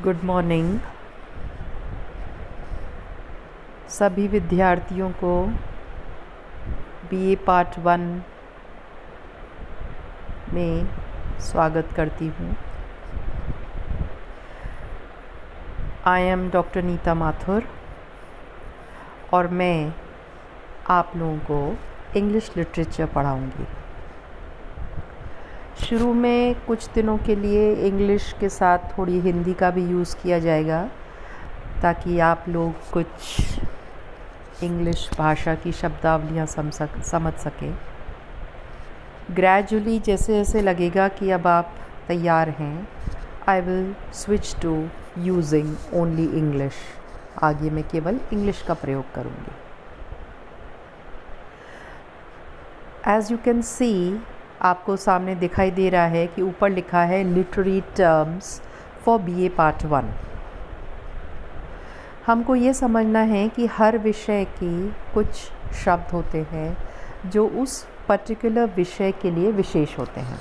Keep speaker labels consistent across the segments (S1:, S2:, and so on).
S1: Good morning सभी विद्यार्थियों को बीए पार्ट 1 में स्वागत करती हूँ। I am doctor Neeta Mathur और मैं आप लोगों को इंग्लिश लिटरेचर पढ़ाऊँगी। शुरू में कुछ दिनों के लिए इंग्लिश के साथ थोड़ी हिंदी का भी यूज़ किया जाएगा ताकि आप लोग कुछ इंग्लिश भाषा की शब्दावलियाँ समझ सकें। ग्रेजुअली जैसे जैसे लगेगा कि अब आप तैयार हैं, I will switch to using only English. आगे मैं केवल इंग्लिश का प्रयोग करूँगी। एज़ यू कैन सी, आपको सामने दिखाई दे रहा है कि ऊपर लिखा है literary terms for BA part 1। हमको ये समझना है कि हर विषय के कुछ शब्द होते हैं जो उस पर्टिकुलर विषय के लिए विशेष होते हैं।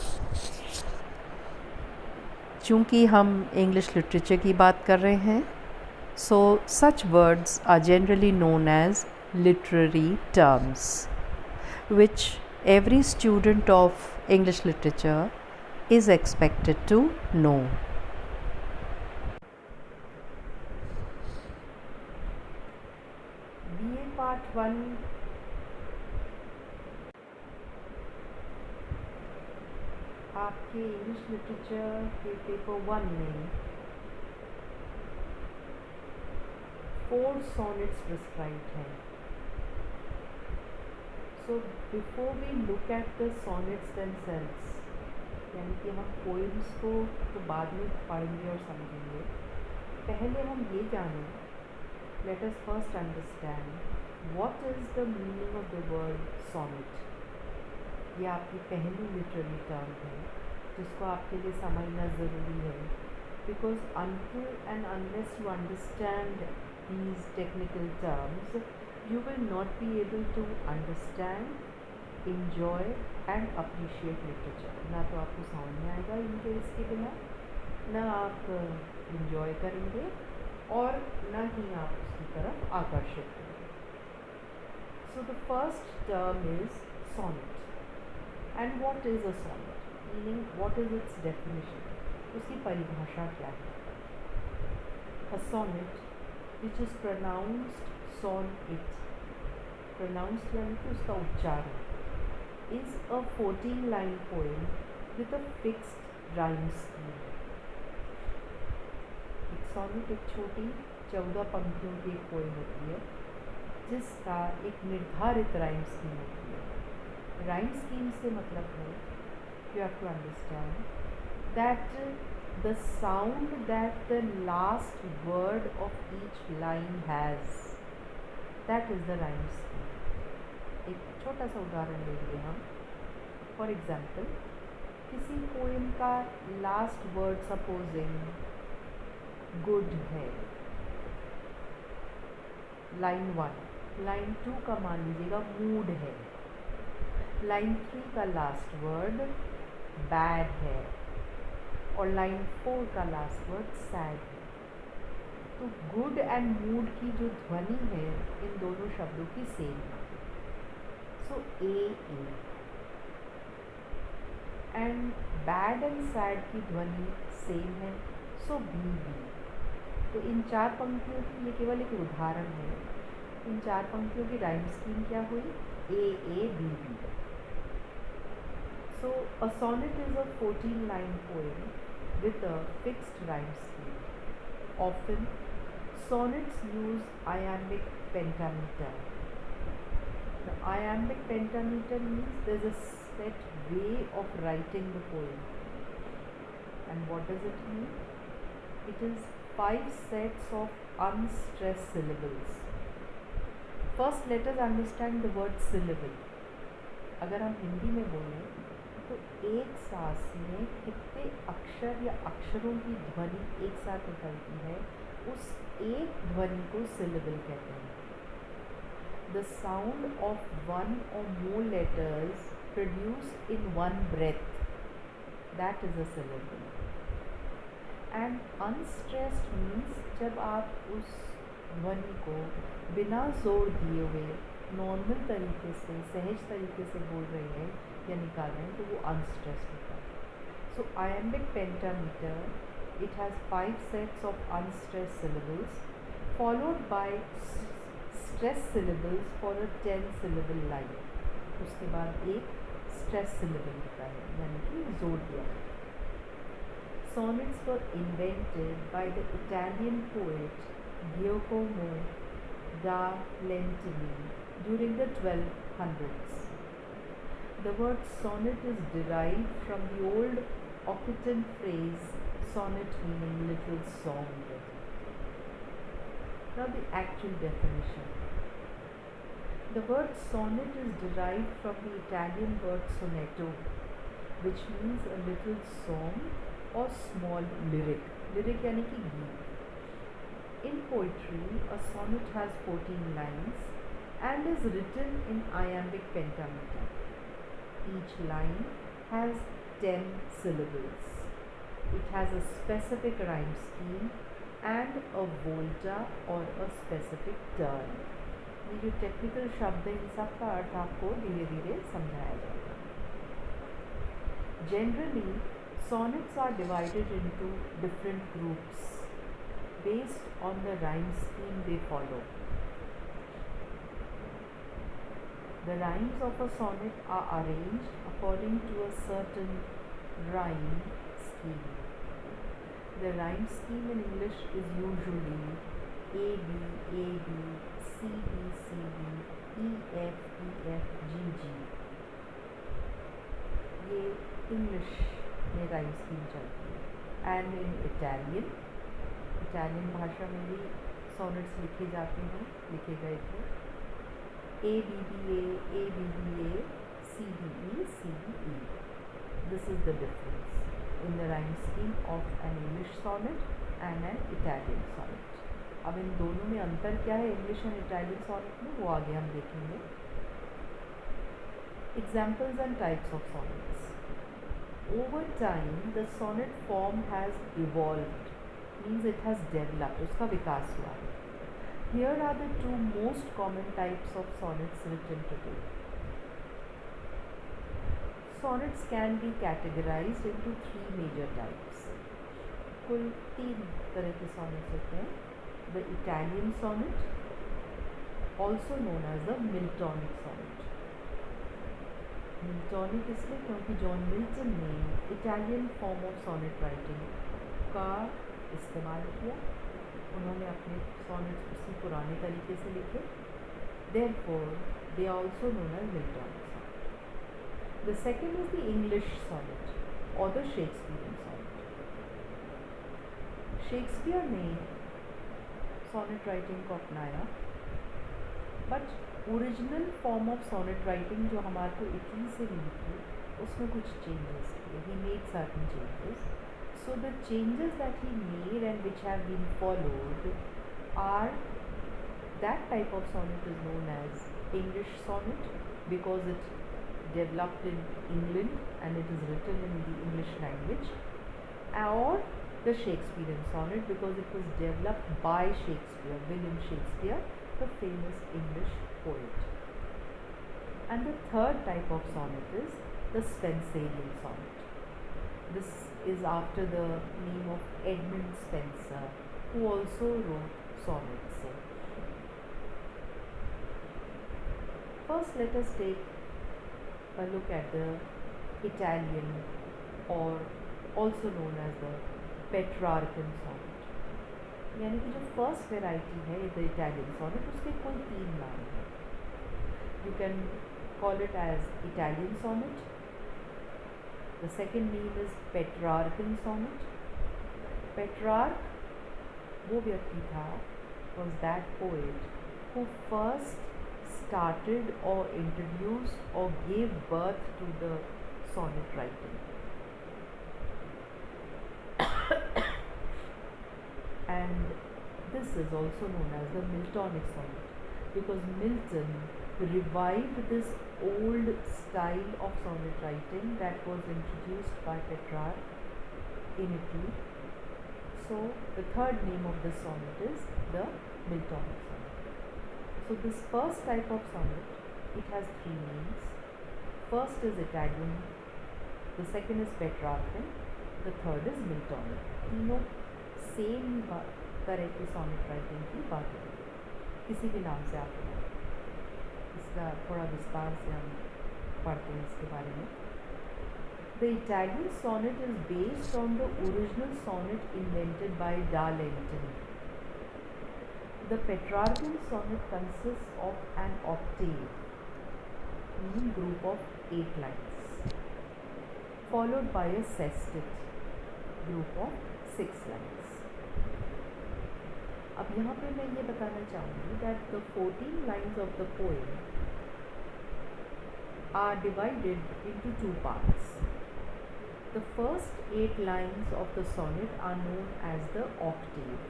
S1: चूँकि हम इंग्लिश लिटरेचर की बात कर रहे हैं, so such words are generally known as literary terms which every student of English literature is expected to know. BA Part 1 आपके इंग्लिश लिटरेचर के पेपर 1 में 4 sonnets prescribed हैं। So before we look at the sonnets themselves, यानी कि हम poems को तो बाद में पढ़ेंगे और समझेंगे, पहले हम ये जानें, let us first understand what is the meaning of the word sonnet। ये आपकी पहली लिटरेरी टर्म है जिसको आपके लिए समझना ज़रूरी है, because until and unless you understand these technical terms, you will not be able to understand, enjoy and appreciate literature। ना तो आपको समझ में आएगा इनके इसके बिना, ना आप enjoy करेंगे और ना ही आप उसकी तरफ आकर्षित होंगे। So the first term is sonnet। And what is a sonnet? Meaning, what is its definition? उसकी परिभाषा क्या है? A sonnet which is pronounced sonnet, pronounced यानी कि उसका उच्चारण, is a 14-line poem with a fixed rhyme scheme। एक sonnet एक छोटी 14 पंक्तियों की एक पोएम होती है जिसका एक निर्धारित राइम स्कीम होती है। राइम स्कीम से मतलब है, you have to understand that the sound that the last word of each line has, that is the rhyme scheme। एक छोटा सा उदाहरण लेंगे हम। फॉर एग्जाम्पल, किसी पोएम का लास्ट वर्ड सपोजिंग गुड है, लाइन 1, लाइन 2 का मान लीजिएगा मूड है, लाइन 3 का लास्ट वर्ड बैड है और लाइन 4 का लास्ट वर्ड सैड है। तो गुड एंड मूड की जो ध्वनि है इन दोनों शब्दों की सेम है। So A and bad and sad की ध्वनि सेम है, सो बी। तो इन 4 पंक्तियों की ये केवल एक उदाहरण है। इन 4 पंक्तियों की राइम स्कीम क्या हुई? A B. So a sonnet is a 14-line poem with a fixed rhyme scheme. Often, sonnets use iambic pentameter. The iambic pentameter means there's a set way of writing the poem. And what does it mean? It is 5 sets of unstressed syllables. First, let us understand the word syllable. अगर हम हिंदी में बोलें तो एक सांस में कितने अक्षर या अक्षरों की ध्वनि एक साथ निकलती है, उस एक ध्वनि को सिलेबल कहते हैं। The sound of 1 or more letters produced in one breath, that is a syllable। And unstressed means जब आप उस ध्वनि को बिना जोर दिए हुए नॉर्मल तरीके से, सहज तरीके से बोल रहे हैं या निकाल रहे हैं, तो वो अनस्ट्रेस्ड होता है. सो iambic pentameter, it has 5 sets of unstressed syllables followed by stressed syllables for a 10 syllable line. उसके बाद एक stressed syllable होता है, यानी कि जोर दिया. Sonnets were invented by the Italian poet Giacomo da Lentini during the 1200s. The word sonnet is derived from the old Occitan phrase sonnet, meaning little song. Now the actual definition. The word sonnet is derived from the Italian word sonetto, which means a little song or small lyric. Lyric यानी कि गीत. In poetry, a sonnet has 14 lines and is written in iambic pentameter. Each line has 10 syllables. It has a specific rhyme scheme and a volta or a specific turn. ये जो technical शब्द है, इन सब का अर्थ आपको धीरे धीरे समझाया जाएगा. Generally, sonnets are divided into different groups based on the rhyme scheme they follow. The rhymes of a sonnet are arranged according to a certain rhyme scheme. The rhyme scheme in English is usually A B A B, C B C B, E F E F, G G. ये English में rhyme scheme चलती है. And in Italian भाषा में भी sonnets लिखे जाते हैं, लिखे गए थे. A B B A, A B B A, C D E, C D E. This is the difference in the rhyme scheme of an English sonnet and an Italian sonnet. अब इन दोनों में अंतर क्या है इंग्लिश एंड इटालियन सॉनेट में, वो आगे हम देखेंगे. Examples and types of sonnets. Over time the sonnet form has evolved, means it has developed, उसका विकास हुआ है. Here are the 2 most common types of sonnets written today. Sonnets can be categorized into 3 major types. कुल 3 तरह के sonnets होते हैं. The Italian sonnet, also known as the Miltonic sonnet. Miltonic इसलिए क्योंकि जॉन मिल्टन ने Italian form of sonnet writing का इस्तेमाल किया. उन्होंने अपने सॉनेट्स उसी पुराने तरीके से लिखे. Therefore, they are also known as Miltonic sonnet. The second is the English sonnet or the Shakespearean sonnet. Shakespeare ने सॉनेट राइटिंग को अपनाया, but original form of sonnet writing जो हमारे को इटली से मिली थी, उसमें कुछ चेंजेस किए. He made certain changes. So the changes that he made and which have been followed are that type of sonnet is known as English sonnet because it developed in England and it is written in the English language, or the Shakespearean sonnet because it was developed by Shakespeare, William Shakespeare, the famous English poet. And the third type of sonnet is the Spenserian sonnet. This is after the name of Edmund Spenser, who also wrote sonnets. First, let us take a look at the Italian, or also known as the Petrarchan sonnet. यानी कि जो first variety है the Italian sonnet, उसके कुल 3 नाम हैं. You can call it as Italian sonnet. The second name is Petrarchan sonnet. Petrarch वो व्यक्ति था, was that poet who first started or introduced or gave birth to the sonnet writing. And this is also known as the Miltonic sonnet because Milton revived this old style of sonnet writing that was introduced by Petrarch in Italy, So the third name of this sonnet is the Miltonic sonnet. So this first type of sonnet, it has three names. First is Italian, the second is Petrarchan, the third is Miltonic. तीनों same तरह की sonnet writing की बात है, किसी भी नाम से आप इसका थोड़ा विस्तार से हम पढ़ते हैं इसके बारे में. The Italian sonnet is based on the original sonnet invented by Da Lentini. The Petrarchan sonnet consists of an octave, meaning group of 8 lines, followed by a sestet, group of 6 lines. अब यहाँ पे मैं ये बताना चाहूँगी that the 14 lines of the poem are divided into two parts. The first 8 lines of the sonnet are known as the octave,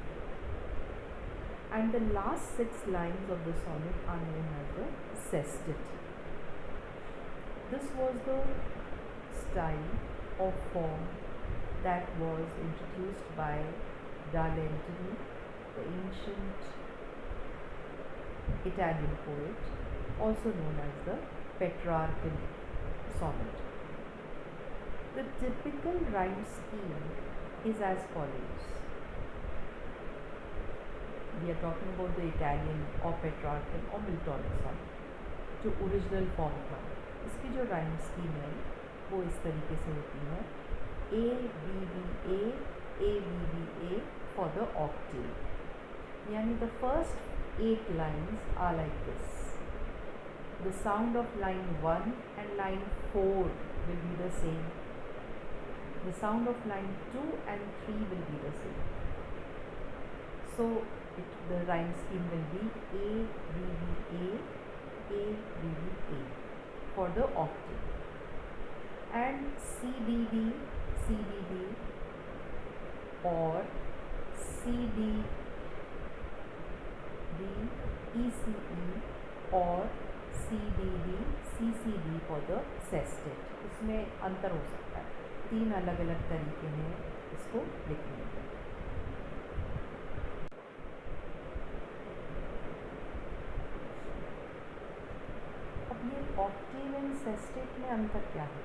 S1: and the last 6 lines of the sonnet are known as the sestet. This was the style or form that was introduced by Da Lentini, the ancient Italian poet, also known as the Petrarchan sonnet. The typical rhyme scheme is as follows. We are talking about the Italian or Petrarchan or Miltonic sonnet, जो original form था. इसकी जो rhyme scheme है वो इस तरीके से होती है: A B B A A B B A for the octave. यानी the first 8 lines are like this. The sound of line 1 and line 4 will be the same. The sound of line 2 and 3 will be the same. So the rhyme scheme will be A B B A A B B A for the octave, and C D D C D D or C D D E C E or C D D C C D for the sestet. इसमें अंतर हो सकता है, 3 अलग अलग तरीके हैं इसको लिखने के. अब ये ऑक्टेव एंड सेस्टेट में अंतर क्या है?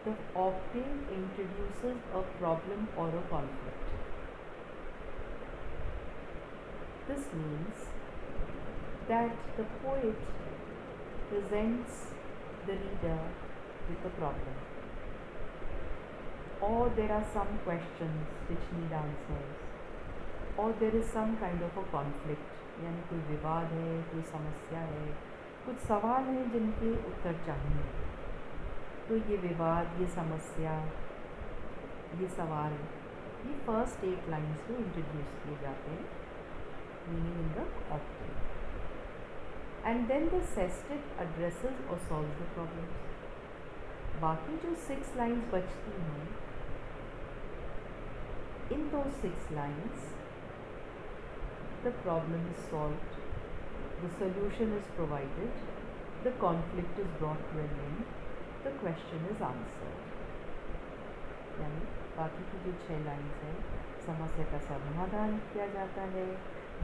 S1: The octave introduces a problem or a conflict. This means that the poet presents the reader with a problem, or there are some questions which need answers, or there is some kind of a conflict, यानी कोई विवाद है, कोई समस्या है, कुछ सवाल हैं जिनके उत्तर चाहिए. तो ये विवाद, ये समस्या, ये सवाल, ये फर्स्ट 8 लाइन्स में इंट्रोड्यूस किए जाते हैं, meaning in the octave. And then the sestet addresses और सॉल्व्स द प्रॉब्लम्स. बाकी जो 6 लाइन्स बचती हैं, इन दो 6 lines the problem is solved, the solution is provided, the conflict is brought to an end, the question is answered. यानी बाकी की जो 6 लाइन्स हैं, समस्या का समाधान किया जाता है,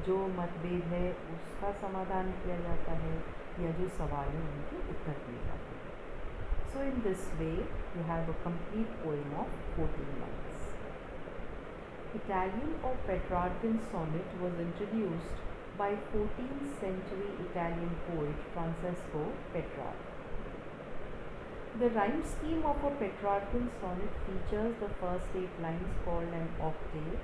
S1: जो मतभेद है उसका समाधान किया जाता है, या जो सवाल है उनके उत्तर दिए जाते हैं. So in this way you have a complete poem of 14 lines. Italian or Petrarchan sonnet was introduced by 14th century Italian poet Francesco Petrarch. The rhyme scheme of a Petrarchan sonnet features the first 8 lines called an octave,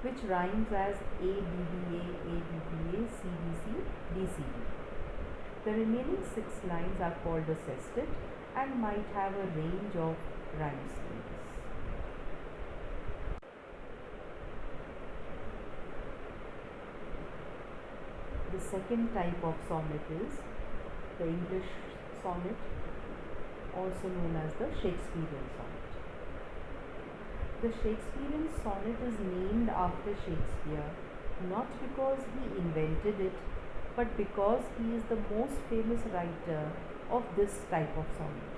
S1: which rhymes as A B B A A B B A C B C D C D. The remaining 6 lines are called a sestet and might have a range of rhyme schemes. The second type of sonnet is the English sonnet, also known as the Shakespearean sonnet. The Shakespearean sonnet is named after Shakespeare not because he invented it, but because he is the most famous writer of this type of sonnet.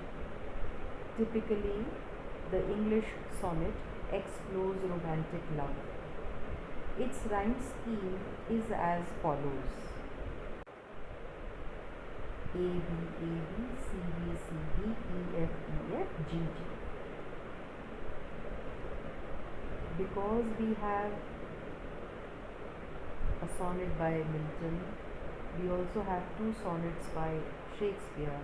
S1: Typically, the English sonnet explores romantic love. Its rhyme scheme is as follows: A B A B C B C D E F E F G G. Because we have a sonnet by Milton, we also have two sonnets by Shakespeare.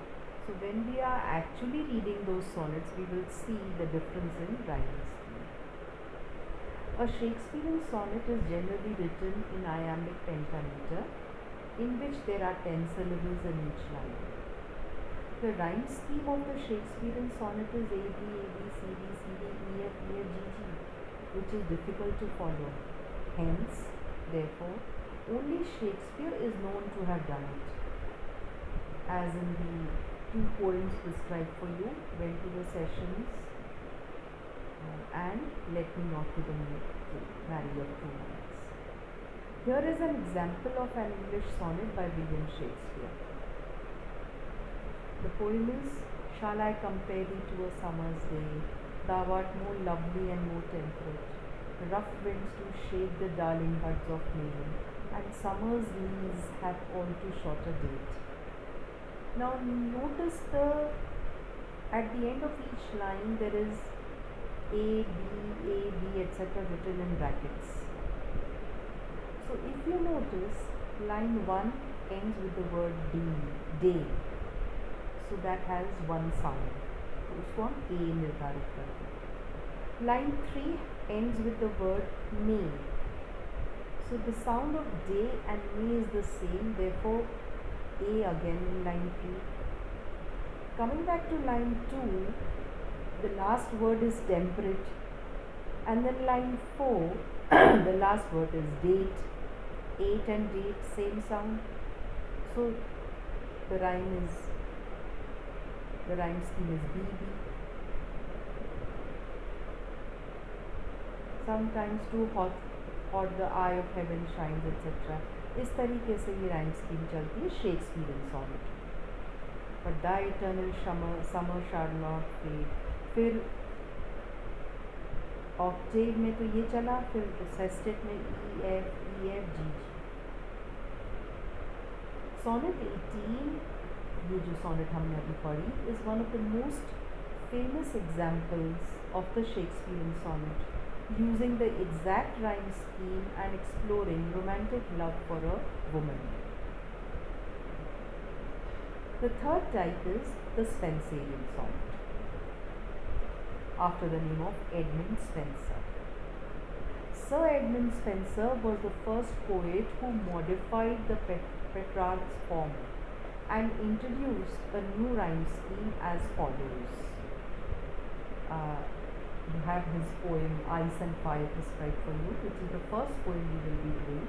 S1: So when we are actually reading those sonnets, we will see the difference in rhyme scheme. A Shakespearean sonnet is generally written in iambic pentameter, in which there are 10 syllables in each line. The rhyme scheme of the Shakespearean sonnet is A B A B C D C D E F E F G G, which is difficult to follow. Hence, therefore, only Shakespeare is known to have done it. As in the two poems prescribed for you, went to the sessions and let me not to the marry of 2 months. Here is an example of an English sonnet by William Shakespeare. The poem is: Shall I compare thee to a summer's day? Thou art more lovely and more temperate. Rough winds do shake the darling buds of May, and summer's leaves have all too short a date. Now notice at the end of each line there is A, B, etc. written in brackets. So if you notice, line 1 ends with the word day. So that has one sound. तो उसको हम A निर्धारित करते हैं. Line 3 ends with the word May. So the sound of day and May is the same, therefore A again in line 3. Coming back to line 2, the last word is temperate, and then line 4, the last word is date. 8 and date, same sound. So the rhyme scheme is BB. Sometimes too hot the eye of heaven shines, etc. इस तरीके से ये rhyme scheme चलती है Shakespearean sonnet. But the eternal summer shall not fade. फिर octave में तो ये चला, फिर सेस्टेट में E F G G. Sonnet 18, ये जो सॉनेट हमने अभी पढ़ी, is one of the most famous examples of the Shakespearean sonnet, using the exact rhyme scheme and exploring romantic love for a woman. The third type is the Spenserian sonnet, after the name of Edmund Spenser. Sir Edmund Spenser was the first poet who modified the Petrarch's form and introduced a new rhyme scheme as follows. You have his poem Ice and Fire prescribed for you, which is the first poem we will be doing.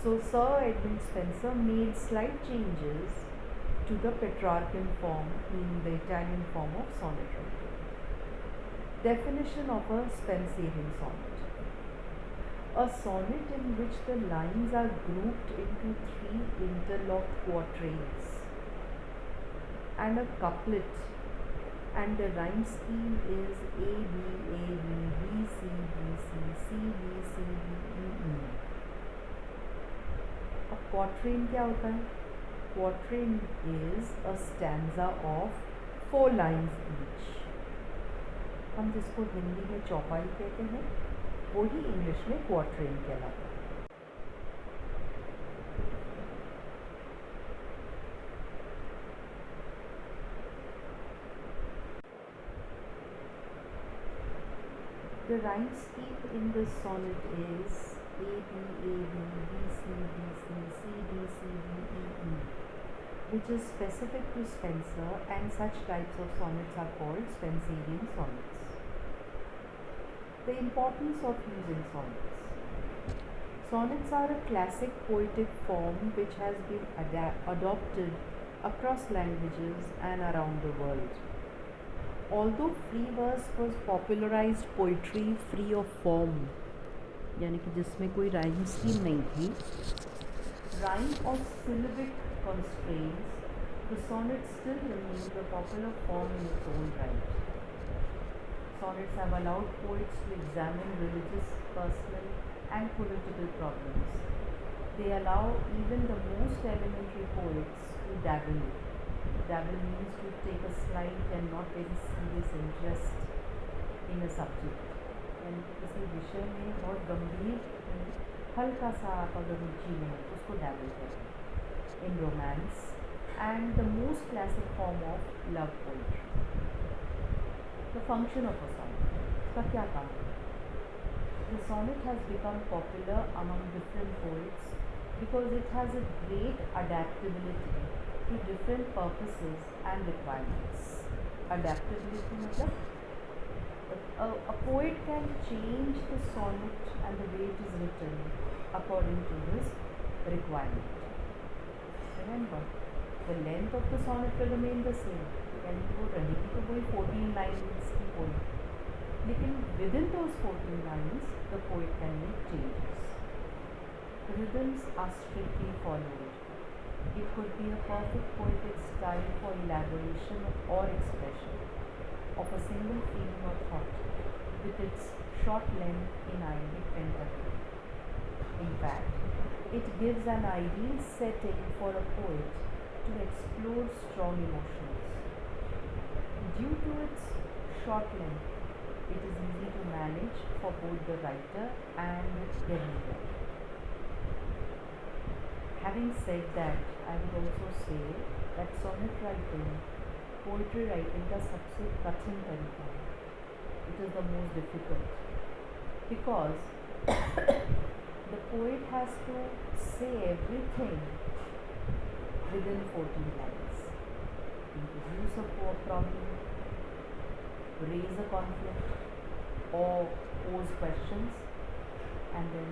S1: So Sir Edmund Spenser made slight changes to the Petrarchan form, meaning the Italian form of sonnet writing. Definition of a Spenserian sonnet: a sonnet in which the lines are grouped into 3 interlocked quatrains and a couplet, and the rhyme scheme is A B A B B C B C C B C D E E. अब quatrain क्या होता है? Quatrain is a stanza of 4 lines each. हम जिसको हिंदी में चौपाई कहते हैं, वही इंग्लिश में quatrain कहलाता है. The rhyme scheme in this sonnet is A B A B B C B C C D C D E E, which is specific to Spenser, and such types of sonnets are called Spenserian sonnets. The importance of using sonnets. Sonnets are a classic poetic form which has been adopted across languages and around the world. Although free verse was popularized poetry free of form, यानी कि जिसमें कोई rhyme scheme नहीं थी, rhyme or syllabic constraints, the sonnet still remains a popular form in its own right. Sonnets have allowed poets to examine religious, personal, and political problems. They allow even the most elementary poets to dabble. Dabble means to take a slight and not very serious interest in a subject. यानी कि किसी विषय में बहुत गंभीर हल्का सा आप अगर रुचि में उसको dabble करें. In romance and the most classic form of love poetry. The function of a sonnet. इसका क्या काम है? The sonnet has become popular among different poets because it has a great adaptability to different purposes and requirements. Adaptability मतलब a poet can change the sonnet and the way it is written according to his requirement. Remember, the length of the sonnet will remain the same. यानी कि वो रहेगी तो वही 14 lines की poem. लेकिन within those 14 lines, the poet can make changes. Rhythms are strictly followed. It could be a perfect poetic style for elaboration or expression of a single feeling or thought with its short length in iambic pentameter. In fact, it gives an ideal setting for a poet to explore strong emotions. Due to its short length, it is easy to manage for both the writer and the reader. Having said that, I would also say that sonnet writing, poetry writing का सबसे कठिन तरीका है. It is the most difficult because the poet has to say everything within 14 lines. Introduce a problem, raise a conflict or pose questions, and then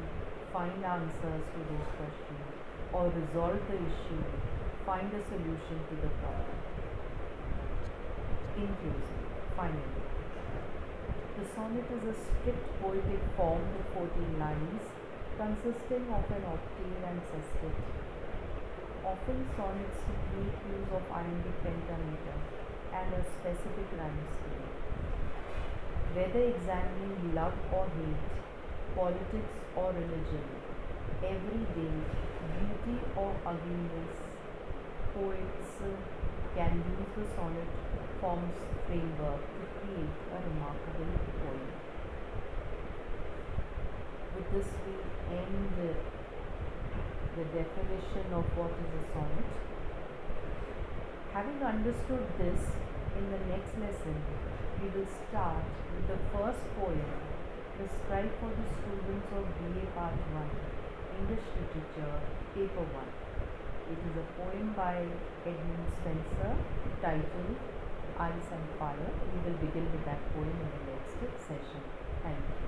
S1: find answers to those questions or resolve the issue, find a solution to the problem. In closing, finally, the sonnet is a strict poetic form with 14 lines consisting of an octave and sestet. Often sonnets make use of iambic pentameter and a specific rhyme scheme. Whether examining love or hate, politics or religion, everyday beauty or ugliness, poets can use the sonnet form's framework to create a remarkable poem. With this we end the definition of what is a sonnet. Having understood this, in the next lesson we will start with the first poem prescribed for the students of BA Part 1, English Literature, Paper 1. It is a poem by Edmund Spenser titled Ice and Fire. We will begin with that poem in the next session. Thank you.